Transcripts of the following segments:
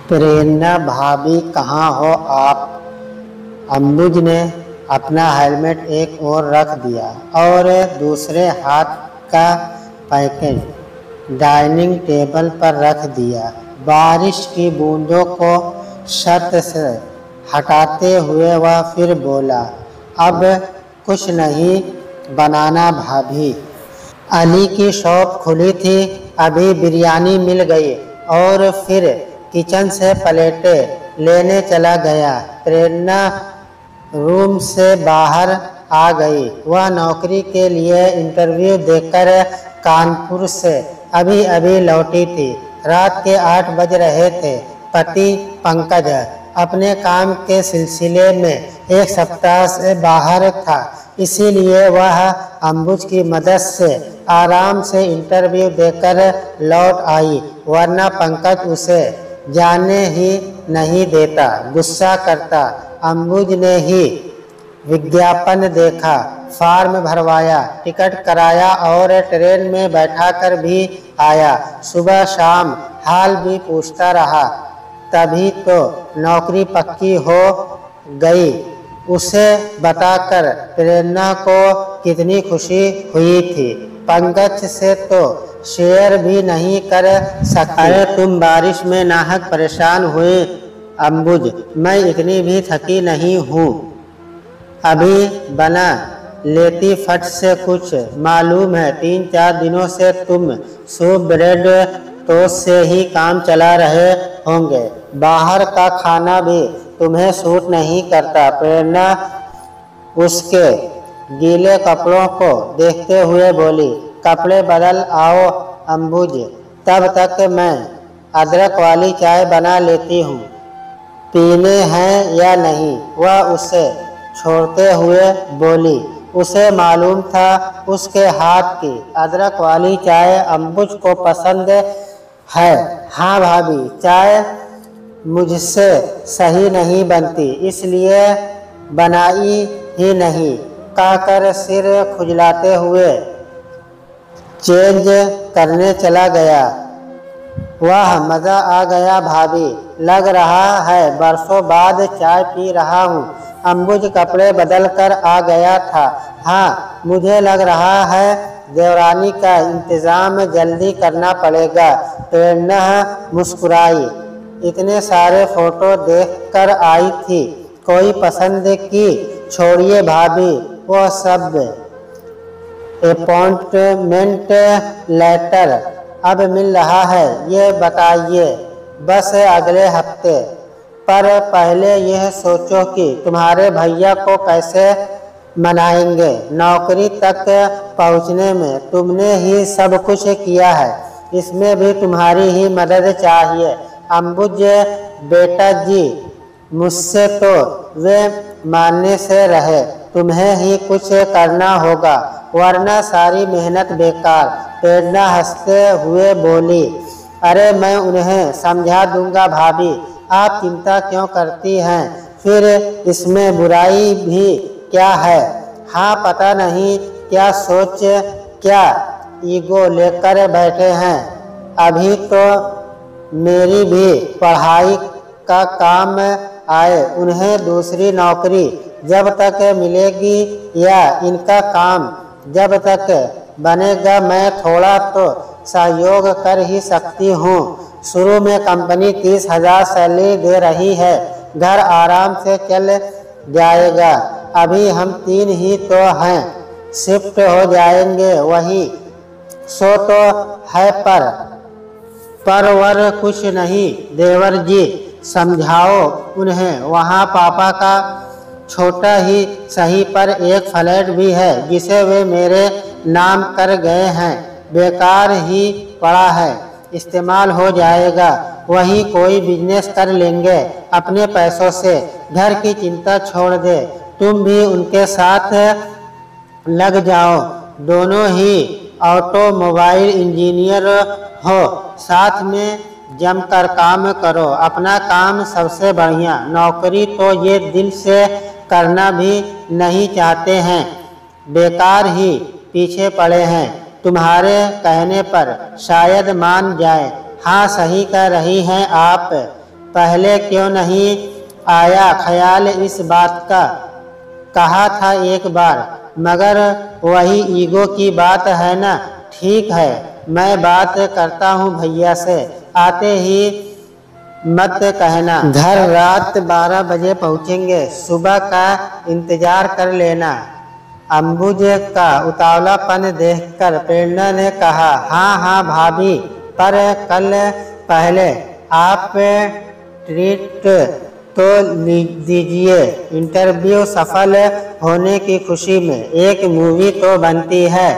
प्रेरणा भाभी कहाँ हो आप? अंबुज ने अपना हेलमेट एक ओर रख दिया और दूसरे हाथ का पैकेट डाइनिंग टेबल पर रख दिया। बारिश की बूंदों को छत से हटाते हुए वह फिर बोला, अब कुछ नहीं बनाना भाभी। अली की शॉप खुली थी, अभी बिरयानी मिल गई और फिर किचन से प्लेटें लेने चला गया। प्रेरणा रूम से बाहर आ गई। वह नौकरी के लिए इंटरव्यू देकर कानपुर से अभी अभी लौटी थी। रात के 8 बज रहे थे। पति पंकज अपने काम के सिलसिले में 1 सप्ताह से बाहर था, इसीलिए वह अंबुज की मदद से आराम से इंटरव्यू देकर लौट आई, वरना पंकज उसे जाने ही नहीं देता, गुस्सा करता। अंबुज ने ही विज्ञापन देखा, फॉर्म भरवाया, टिकट कराया और ट्रेन में बैठाकर भी आया। सुबह शाम हाल भी पूछता रहा, तभी तो नौकरी पक्की हो गई। उसे बताकर प्रेरणा को कितनी खुशी हुई थी। पंकज से तो शेयर भी नहीं कर सकती। अरे तुम बारिश में नाहक परेशान हुए अंबुज, मैं इतनी भी थकी नहीं हूँ। अभी बना लेती फट से कुछ। मालूम है 3-4 दिनों से तुम सूप ब्रेड टोस्ट से ही काम चला रहे होंगे। बाहर का खाना भी तुम्हें सूट नहीं करता। प्रेरणा उसके गीले कपड़ों को देखते हुए बोली, कपड़े बदल आओ अंबुज, तब तक मैं अदरक वाली चाय बना लेती हूँ। पीने हैं या नहीं? वह उसे छोड़ते हुए बोली। उसे मालूम था उसके हाथ की अदरक वाली चाय अंबुज को पसंद है। हाँ भाभी, चाय मुझसे सही नहीं बनती, इसलिए बनाई ही नहीं, कहकर सिर खुजलाते हुए चेंज करने चला गया। वाह मज़ा आ गया भाभी, लग रहा है बरसों बाद चाय पी रहा हूँ। अंबुज कपड़े बदल कर आ गया था। हाँ, मुझे लग रहा है देवरानी का इंतज़ाम जल्दी करना पड़ेगा। प्रेरणा मुस्कुराई। इतने सारे फोटो देखकर आई थी, कोई पसंद की? छोड़िए भाभी, वो सब अपॉइंटमेंट लेटर अब मिल रहा है, ये बताइए बस अगले हफ्ते। पर पहले यह सोचो कि तुम्हारे भैया को कैसे मनाएंगे। नौकरी तक पहुंचने में तुमने ही सब कुछ किया है, इसमें भी तुम्हारी ही मदद चाहिए। अंबुज बेटा जी, मुझसे तो वे मानने से रहे, तुम्हें ही कुछ करना होगा, वरना सारी मेहनत बेकार। प्रेरणा हंसते हुए बोली, अरे मैं उन्हें समझा दूंगा भाभी, आप चिंता क्यों करती हैं? फिर इसमें बुराई भी क्या है? हाँ, पता नहीं क्या सोच, क्या ईगो लेकर बैठे हैं। अभी तो मेरी भी पढ़ाई का काम आए, उन्हें दूसरी नौकरी जब तक मिलेगी या इनका काम जब तक बनेगा, मैं थोड़ा तो सहयोग कर ही सकती हूँ। शुरू में कंपनी 30,000 सैलरी दे रही है, घर आराम से चल जाएगा। अभी हम 3 ही तो हैं, शिफ्ट हो जाएंगे वही सो तो है, पर वर कुछ नहीं। देवर जी समझाओ उन्हें, वहाँ पापा का छोटा ही सही पर एक फ्लैट भी है जिसे वे मेरे नाम कर गए हैं, बेकार ही पड़ा है, इस्तेमाल हो जाएगा। वहीं कोई बिजनेस कर लेंगे अपने पैसों से। घर की चिंता छोड़ दे, तुम भी उनके साथ लग जाओ, दोनों ही ऑटोमोबाइल इंजीनियर हो, साथ में जमकर काम करो। अपना काम सबसे बढ़िया, नौकरी तो ये दिल से करना भी नहीं चाहते हैं, बेकार ही पीछे पड़े हैं। तुम्हारे कहने पर शायद मान जाए। हाँ, सही कह रही हैं आप। पहले क्यों नहीं आया ख्याल इस बात का। कहा था एक बार, मगर वही ईगो की बात है ना। ठीक है, मैं बात करता हूँ भैया से, आते ही मत कहना। घर रात 12 बजे पहुँचेंगे, सुबह का इंतजार कर लेना। अंबुज का उतावलापन देखकर प्रेरणा ने कहा, हाँ हाँ भाभी, पर कल पहले आप ट्रीट तो दीजिए। इंटरव्यू सफल होने की खुशी में एक मूवी तो बनती है।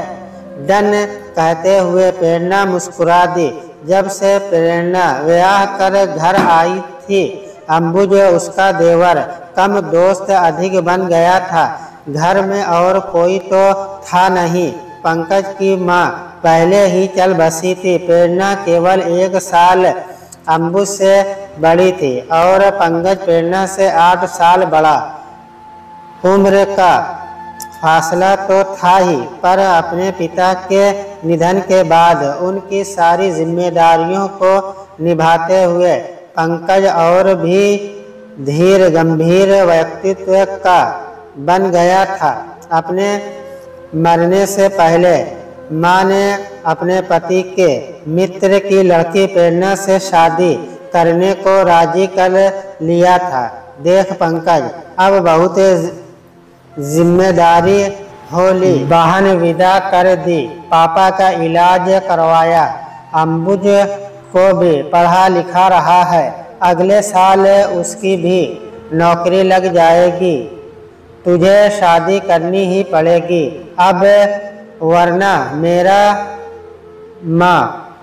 डन कहते हुए प्रेरणा मुस्कुरा दी। जब से प्रेरणा ब्याह कर घर आई थी, अंबुज उसका देवर कम दोस्त अधिक बन गया था। घर में और कोई तो था नहीं। पंकज की माँ पहले ही चल बसी थी। प्रेरणा केवल 1 साल अंबुज से बड़ी थी और पंकज प्रेरणा से 8 साल बड़ा। उम्र का फासला तो था ही, पर अपने पिता के निधन के बाद उनकी सारी जिम्मेदारियों को निभाते हुए पंकज और भी धीर गंभीर व्यक्तित्व का बन गया था। अपने मरने से पहले माँ ने अपने पति के मित्र की लड़की प्रेरणा से शादी करने को राजी कर लिया था। देख पंकज, अब बहुत जिम्मेदारी हो ली। बहन विदा कर दी, पापा का इलाज करवाया, अंबुज को भी पढ़ा लिखा रहा है। अगले साल उसकी भी नौकरी लग जाएगी। तुझे शादी करनी ही पड़ेगी अब, वरना मेरा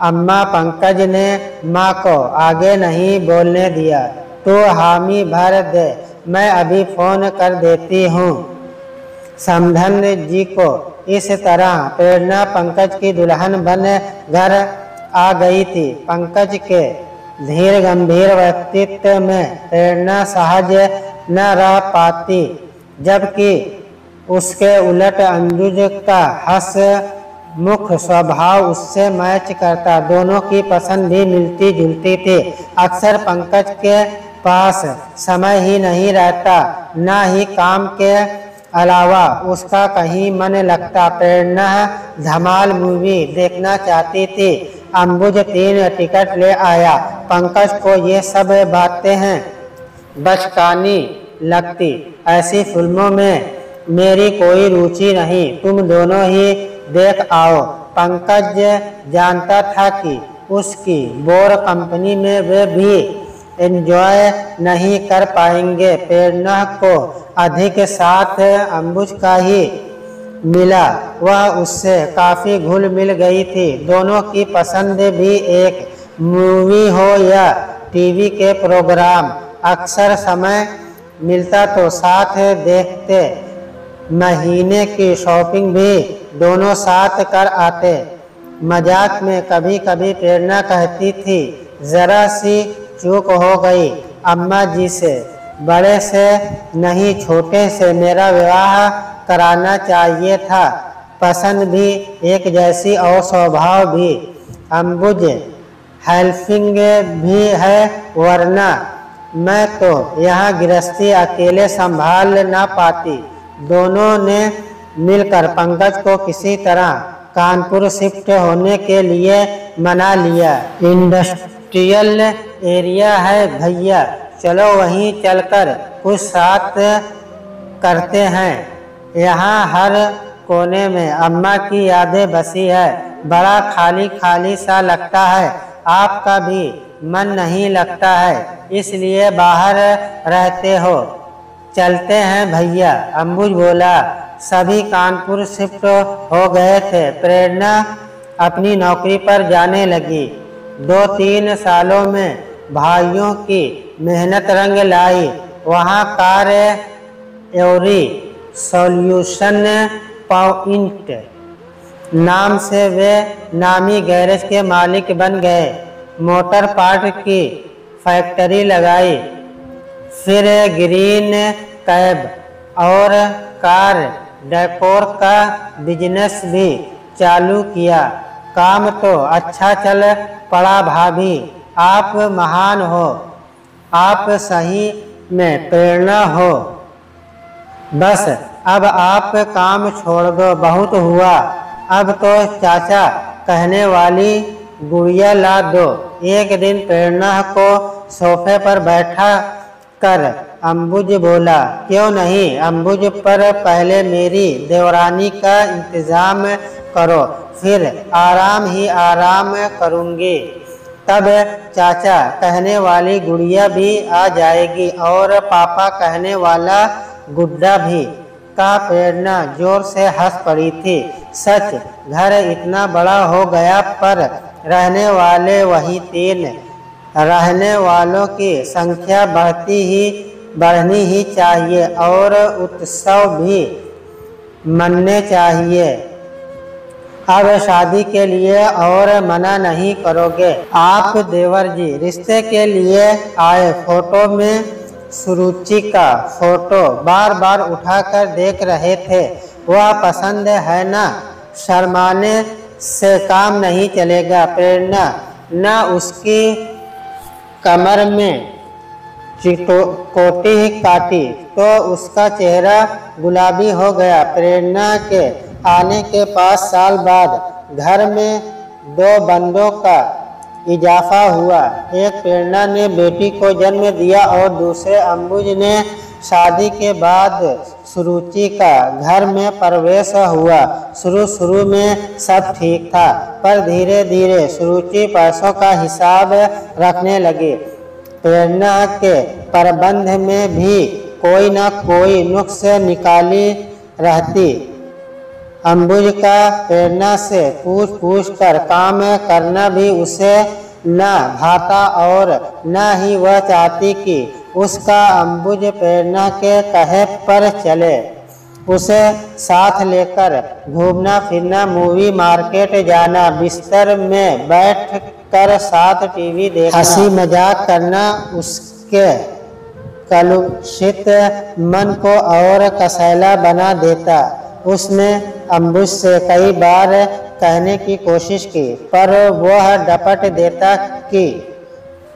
अम्मा पंकज ने माँ को आगे नहीं बोलने दिया। तो हामी भर दे, मैं अभी फोन कर देती हूँ समधन जी को। इस तरह प्रेरणा पंकज की दुल्हन बन घर आ गई थी। पंकज के धीर गंभीर व्यक्तित्व में प्रेरणा सहज न रह पाती, जबकि उसके उलट अंबुज का हंस मुख स्वभाव उससे मैच करता। दोनों की पसंद भी मिलती जुलती थी। अक्सर पंकज के पास समय ही नहीं रहता, न ही काम के अलावा उसका कहीं मन लगता। प्रेरणा धमाल मूवी देखना चाहती थी। अंबुज 3 टिकट ले आया। पंकज को ये सब बातें हैं बचकानी लगती। ऐसी फिल्मों में मेरी कोई रुचि नहीं, तुम दोनों ही देख आओ। पंकज जानता था कि उसकी बोर कंपनी में वे भी एंजॉय नहीं कर पाएंगे। प्रेरणा को अधिक साथ अंबुज का ही मिला। वह उससे काफ़ी घुल मिल गई थी। दोनों की पसंद भी एक मूवी हो या टीवी के प्रोग्राम। अक्सर समय मिलता तो साथ देखते। महीने की शॉपिंग भी दोनों साथ कर आते। मजाक में कभी कभी प्रेरणा कहती थी, जरा सी चूक हो गई अम्मा जी से, बड़े से नहीं छोटे से मेरा विवाह कराना चाहिए था। पसंद भी एक जैसी और स्वभाव भी। अंबुज हेल्पिंग भी है, वरना मैं तो यहाँ गृहस्थी अकेले संभाल ना पाती। दोनों ने मिलकर पंकज को किसी तरह कानपुर शिफ्ट होने के लिए मना लिया। इंडस्ट्रियल एरिया है भैया, चलो वहीं चलकर कुछ साथ करते हैं। यहाँ हर कोने में अम्मा की यादें बसी है। बड़ा खाली खाली सा लगता है। आपका भी मन नहीं लगता है, इसलिए बाहर रहते हो। चलते हैं भैया, अंबुज बोला। सभी कानपुर शिफ्ट हो गए थे। प्रेरणा अपनी नौकरी पर जाने लगी। 2-3 सालों में भाइयों की मेहनत रंग लाई। वहाँ कार एवरी सॉल्यूशन पॉइंट नाम से वे नामी गैरेज के मालिक बन गए। मोटर पार्ट की फैक्ट्री लगाई, फिर ग्रीन कैब और कार डेकोर का बिजनेस भी चालू किया। काम तो अच्छा चल पड़ा भाभी, आप महान हो। आप सही में प्रेरणा हो। बस अब आप काम छोड़ दो, बहुत हुआ। अब तो चाचा कहने वाली गुड़िया ला दो। एक दिन प्रेरणा को सोफे पर बैठा कर अंबुज बोला, क्यों नहीं अंबुज, पर पहले मेरी देवरानी का इंतजाम करो, फिर आराम ही आराम करूँगी। तब चाचा कहने वाली गुड़िया भी आ जाएगी और पापा कहने वाला गुड्डा भी। का प्रेरणा जोर से हंस पड़ी थी। सच, घर इतना बड़ा हो गया पर रहने वाले वही 3। रहने वालों की संख्या बढ़नी ही चाहिए और उत्सव भी मनने चाहिए। अब शादी के लिए और मना नहीं करोगे? आप देवर जी रिश्ते के लिए आए। फोटो में सुरुचि का फोटो बार बार उठाकर देख रहे थे। वह पसंद है ना? शर्माने से काम नहीं चलेगा। प्रेरणा न उसकी कमर में कोटी काटी तो उसका चेहरा गुलाबी हो गया। प्रेरणा के आने के 5 साल बाद घर में 2 बंदों का इजाफा हुआ। एक प्रेरणा ने बेटी को जन्म दिया और दूसरे अंबुज ने। शादी के बाद सुरुचि का घर में प्रवेश हुआ। शुरू में सब ठीक था, पर धीरे धीरे सुरुचि पैसों का हिसाब रखने लगी। प्रेरणा के प्रबंध में भी कोई न कोई नुक्स निकाली रहती। अंबुज का प्रेरणा से पूछ कर काम करना भी उसे न भाता और न ही वह चाहती कि उसका अंबुज प्रेरणा के कहे पर चले। उसे साथ लेकर घूमना फिरना, मूवी मार्केट जाना, बिस्तर में बैठ कर साथ टीवी देखना, हंसी मजाक करना उसके कलुषित मन को और कसैला बना देता। उसने अंबुज से कई बार कहने की कोशिश की, पर वह डपट देता कि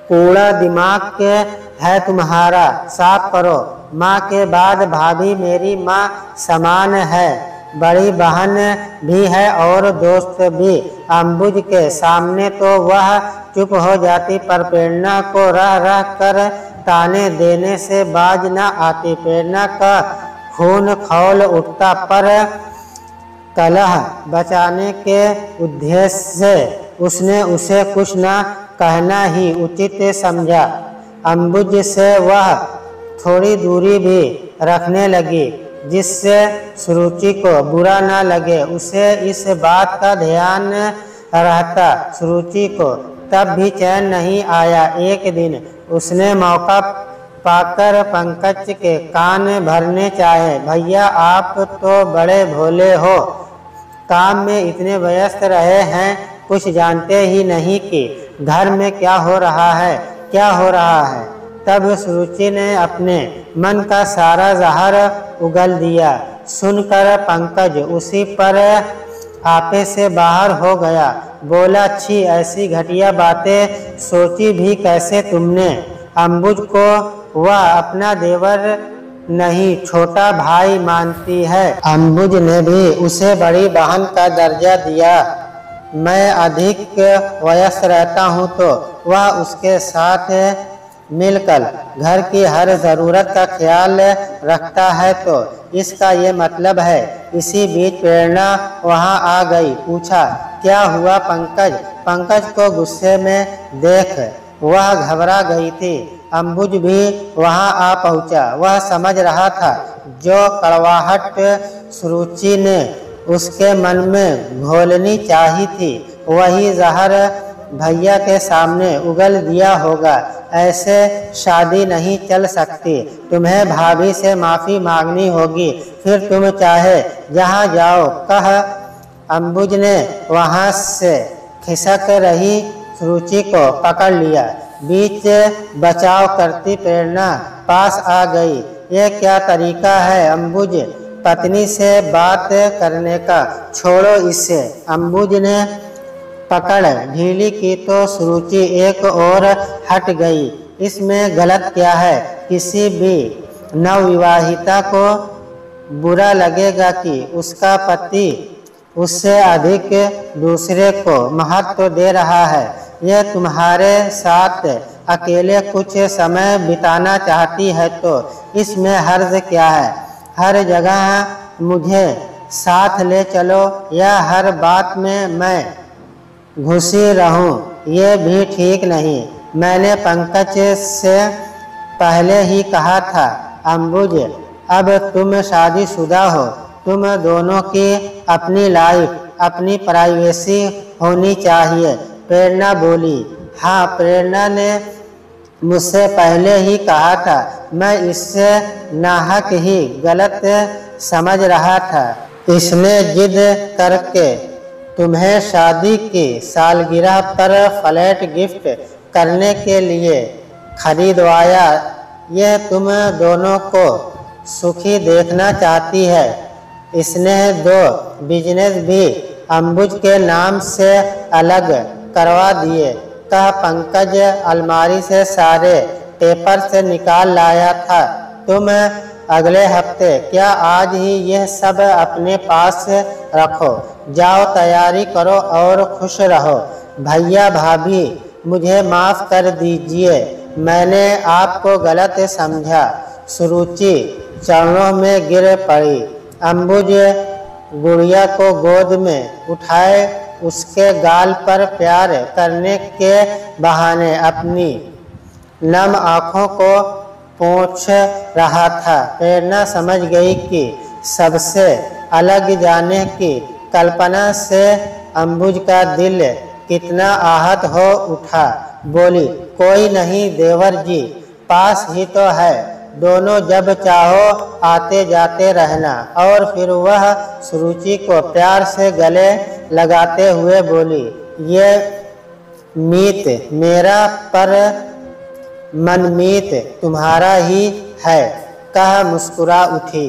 कूड़ा दिमाग के है तुम्हारा, साफ करो। माँ के बाद भाभी मेरी माँ समान है, बड़ी बहन भी है और दोस्त भी। अंबुज के सामने तो वह चुप हो जाती, पर प्रेरणा को रह रह कर ताने देने से बाज न आती। प्रेरणा का खून खौल उठता, पर कलह बचाने के उद्देश्य से उसने उसे कुछ न कहना ही उचित समझा। अंबुज से वह थोड़ी दूरी भी रखने लगी, जिससे सुरुचि को बुरा न लगे। उसे इस बात का ध्यान रहता। सुरुचि को तब भी चैन नहीं आया। एक दिन उसने मौका पाकर पंकज के कान भरने चाहे। भैया, आप तो बड़े भोले हो, काम में इतने व्यस्त रहे हैं, कुछ जानते ही नहीं कि घर में क्या हो रहा है। तब सुरुचि ने अपने मन का सारा जहर उगल दिया। सुनकर पंकज उसी पर आपे से बाहर हो गया। बोला, छी, ऐसी घटिया बातें सोची भी कैसे तुमने? अंबुज को वह अपना देवर नहीं, छोटा भाई मानती है। अंबुज ने भी उसे बड़ी बहन का दर्जा दिया। मैं अधिक वयस्क रहता हूँ तो वह उसके साथ मिलकर घर की हर ज़रूरत का ख्याल रखता है, तो इसका ये मतलब है। इसी बीच प्रेरणा वहाँ आ गई। पूछा, क्या हुआ पंकज? पंकज को गुस्से में देख वह घबरा गई थी। अंबुज भी वहाँ आ पहुँचा। वह समझ रहा था जो कड़वाहट सुरुचि ने उसके मन में घोलनी चाहिए थी, वही जहर भैया के सामने उगल दिया होगा। ऐसे शादी नहीं चल सकती। तुम्हें भाभी से माफ़ी मांगनी होगी, फिर तुम चाहे जहाँ जाओ, कह अंबुज ने वहाँ से खिसक रही सुरुचि को पकड़ लिया। बीच बचाव करती प्रेरणा पास आ गई। ये क्या तरीका है अंबुज, पत्नी से बात करने का? छोड़ो इसे। अंबुज ने पकड़ ढीली की तो सुरुचि एक और हट गई। इसमें गलत क्या है? किसी भी नवविवाहिता को बुरा लगेगा कि उसका पति उससे अधिक दूसरे को महत्व दे रहा है। यह तुम्हारे साथ अकेले कुछ समय बिताना चाहती है तो इसमें हर्ज क्या है? हर जगह मुझे साथ ले चलो या हर बात में मैं घुसी रहूं, ये भी ठीक नहीं। मैंने पंकज से पहले ही कहा था अंबुज, अब तुम शादीशुदा हो, तुम दोनों की अपनी लाइफ, अपनी प्राइवेसी होनी चाहिए। प्रेरणा बोली। हाँ, प्रेरणा ने मुझसे पहले ही कहा था, मैं इससे नाहक ही गलत समझ रहा था। इसने जिद करके तुम्हें शादी की सालगिरह पर फ्लैट गिफ्ट करने के लिए खरीदवाया। यह तुम दोनों को सुखी देखना चाहती है। इसने 2 बिजनेस भी अंबुज के नाम से अलग करवा दिए। कह पंकज अलमारी से सारे पेपर्स निकाल लाया था। तुम अगले हफ्ते, क्या आज ही यह सब अपने पास रखो। जाओ, तैयारी करो और खुश रहो। भैया भाभी, मुझे माफ़ कर दीजिए, मैंने आपको गलत समझा। सुरुचि चरणों में गिर पड़ी। अंबुज गुड़िया को गोद में उठाए उसके गाल पर प्यार करने के बहाने अपनी नम आँखों को पोंछ रहा था। प्रेरणा समझ गई कि सबसे अलग जाने की कल्पना से अंबुज का दिल कितना आहत हो उठा। बोली, कोई नहीं देवर जी, पास ही तो है, दोनों जब चाहो आते जाते रहना। और फिर वह सुरुचि को प्यार से गले लगाते हुए बोली, ये मीत मेरा पर मनमीत तुम्हारा ही है। कह मुस्कुरा उठी।